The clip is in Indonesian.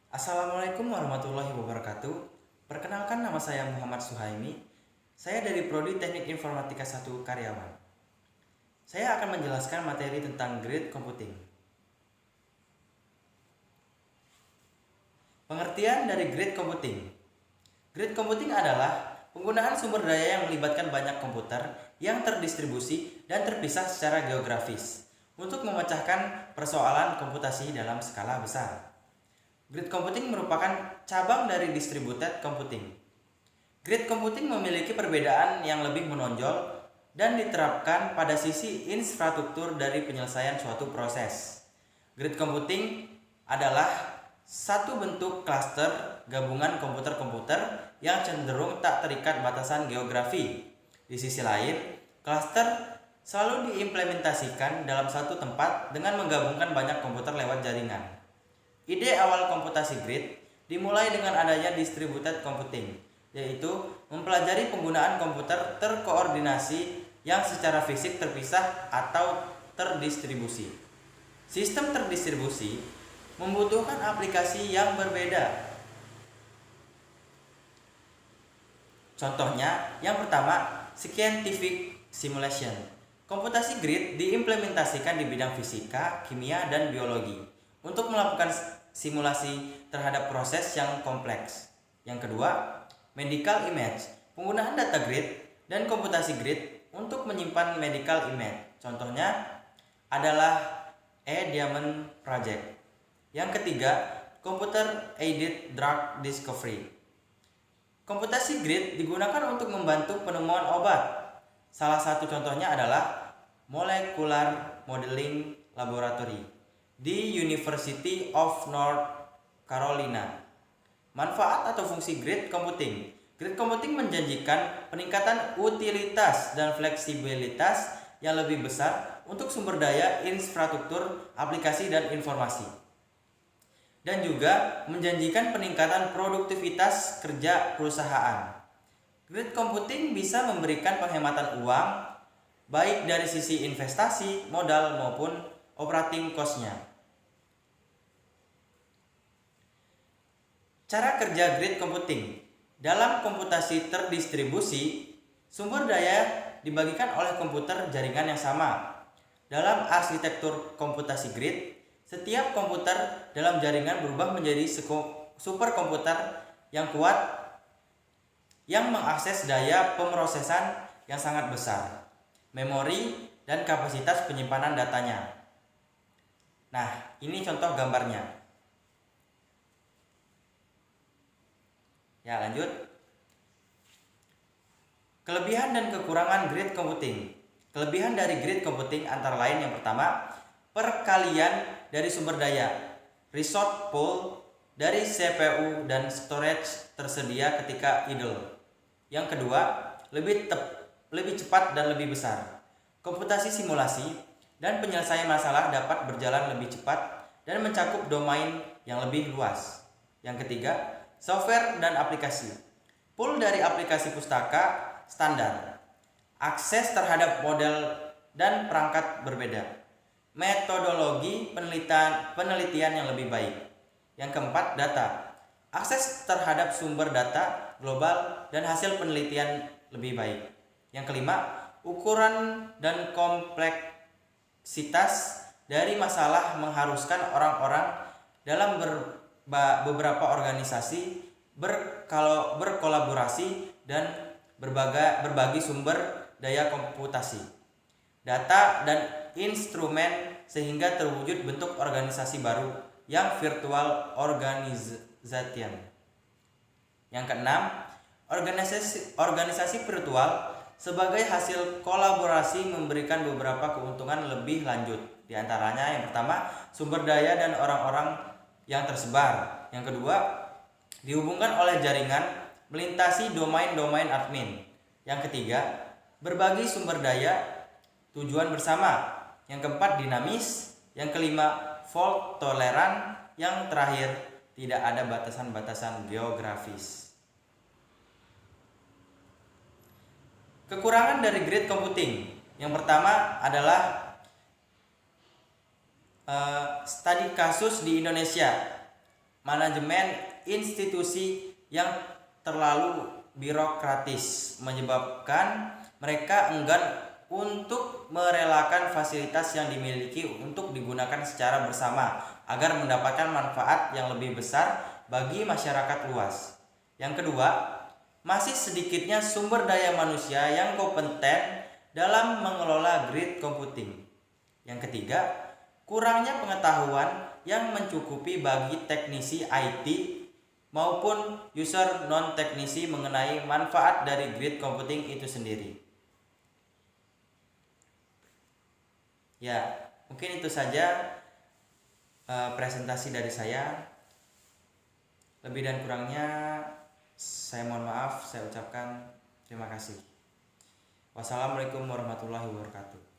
Assalamualaikum warahmatullahi wabarakatuh. Perkenalkan, nama saya Muhammad Suhaimi. Saya dari Prodi Teknik Informatika 1 Karyawan. Saya akan menjelaskan materi tentang grid computing. Pengertian dari grid computing. Grid computing adalah penggunaan sumber daya yang melibatkan banyak komputer yang terdistribusi dan terpisah secara geografis untuk memecahkan persoalan komputasi dalam skala besar. Grid computing merupakan cabang dari distributed computing. Grid computing memiliki perbedaan yang lebih menonjol dan diterapkan pada sisi infrastruktur dari penyelesaian suatu proses. Grid computing adalah satu bentuk klaster gabungan komputer-komputer yang cenderung tak terikat batasan geografi. Di sisi lain, klaster selalu diimplementasikan dalam satu tempat dengan menggabungkan banyak komputer lewat jaringan. Ide awal komputasi grid dimulai dengan adanya distributed computing, yaitu mempelajari penggunaan komputer terkoordinasi yang secara fisik terpisah atau terdistribusi. Sistem terdistribusi membutuhkan aplikasi yang berbeda. Contohnya, yang pertama, scientific simulation. Komputasi grid diimplementasikan di bidang fisika, kimia, dan biologi untuk melakukan simulasi terhadap proses yang kompleks. Yang kedua, medical image. Penggunaan data grid dan komputasi grid untuk menyimpan medical image. Contohnya adalah E-Diamond Project. Yang ketiga, computer aided drug discovery. Komputasi grid digunakan untuk membantu penemuan obat. Salah satu contohnya adalah molecular modeling laboratory di University of North Carolina. Manfaat atau fungsi grid computing. Grid computing menjanjikan peningkatan utilitas dan fleksibilitas yang lebih besar untuk sumber daya, infrastruktur, aplikasi, dan informasi. Dan juga menjanjikan peningkatan produktivitas kerja perusahaan. Grid computing bisa memberikan penghematan uang, baik dari sisi investasi, modal, maupun operating cost-nya. Cara kerja grid computing. Dalam komputasi terdistribusi, sumber daya dibagikan oleh komputer jaringan yang sama. Dalam arsitektur komputasi grid, setiap komputer dalam jaringan berubah menjadi superkomputer yang kuat yang mengakses daya pemrosesan yang sangat besar, memori, dan kapasitas penyimpanan datanya. Nah, ini contoh gambarnya. Ya, lanjut. Kelebihan dan kekurangan grid computing. Kelebihan dari grid computing antara lain yang pertama, perkalian dari sumber daya. Resource pool dari CPU dan storage tersedia ketika idle. Yang kedua, lebih cepat dan lebih besar. Komputasi simulasi dan penyelesaian masalah dapat berjalan lebih cepat dan mencakup domain yang lebih luas. Yang ketiga, software dan aplikasi. Pool dari aplikasi pustaka standar. Akses terhadap model dan perangkat berbeda. Metodologi penelitian yang lebih baik. Yang keempat, data. Akses terhadap sumber data global dan hasil penelitian lebih baik. Yang kelima, ukuran dan kompleksitas dari masalah mengharuskan orang-orang dalam beberapa organisasi berkolaborasi dan berbagi sumber daya komputasi, data, dan instrumen sehingga terwujud bentuk organisasi baru yang virtual organization. Yang keenam, organisasi virtual sebagai hasil kolaborasi memberikan beberapa keuntungan lebih lanjut. Di antaranya yang pertama, sumber daya dan orang-orang yang tersebar. Yang kedua, dihubungkan oleh jaringan melintasi domain-domain admin. Yang ketiga, berbagi sumber daya tujuan bersama. Yang keempat, dinamis. Yang kelima, fault toleran. Yang terakhir, tidak ada batasan-batasan geografis. Kekurangan dari grid computing. Yang pertama adalah studi kasus di Indonesia. manajemen institusi yang terlalu birokratis menyebabkan mereka enggan untuk merelakan fasilitas yang dimiliki untuk digunakan secara bersama agar mendapatkan manfaat yang lebih besar bagi masyarakat luas. Yang kedua, masih sedikitnya sumber daya manusia yang kompeten dalam mengelola grid computing. Yang ketiga, kurangnya pengetahuan yang mencukupi bagi teknisi IT maupun user non-teknisi mengenai manfaat dari grid computing itu sendiri. Ya, mungkin itu saja presentasi dari saya. Lebih dan kurangnya saya mohon maaf, saya ucapkan terima kasih. Wassalamualaikum warahmatullahi wabarakatuh.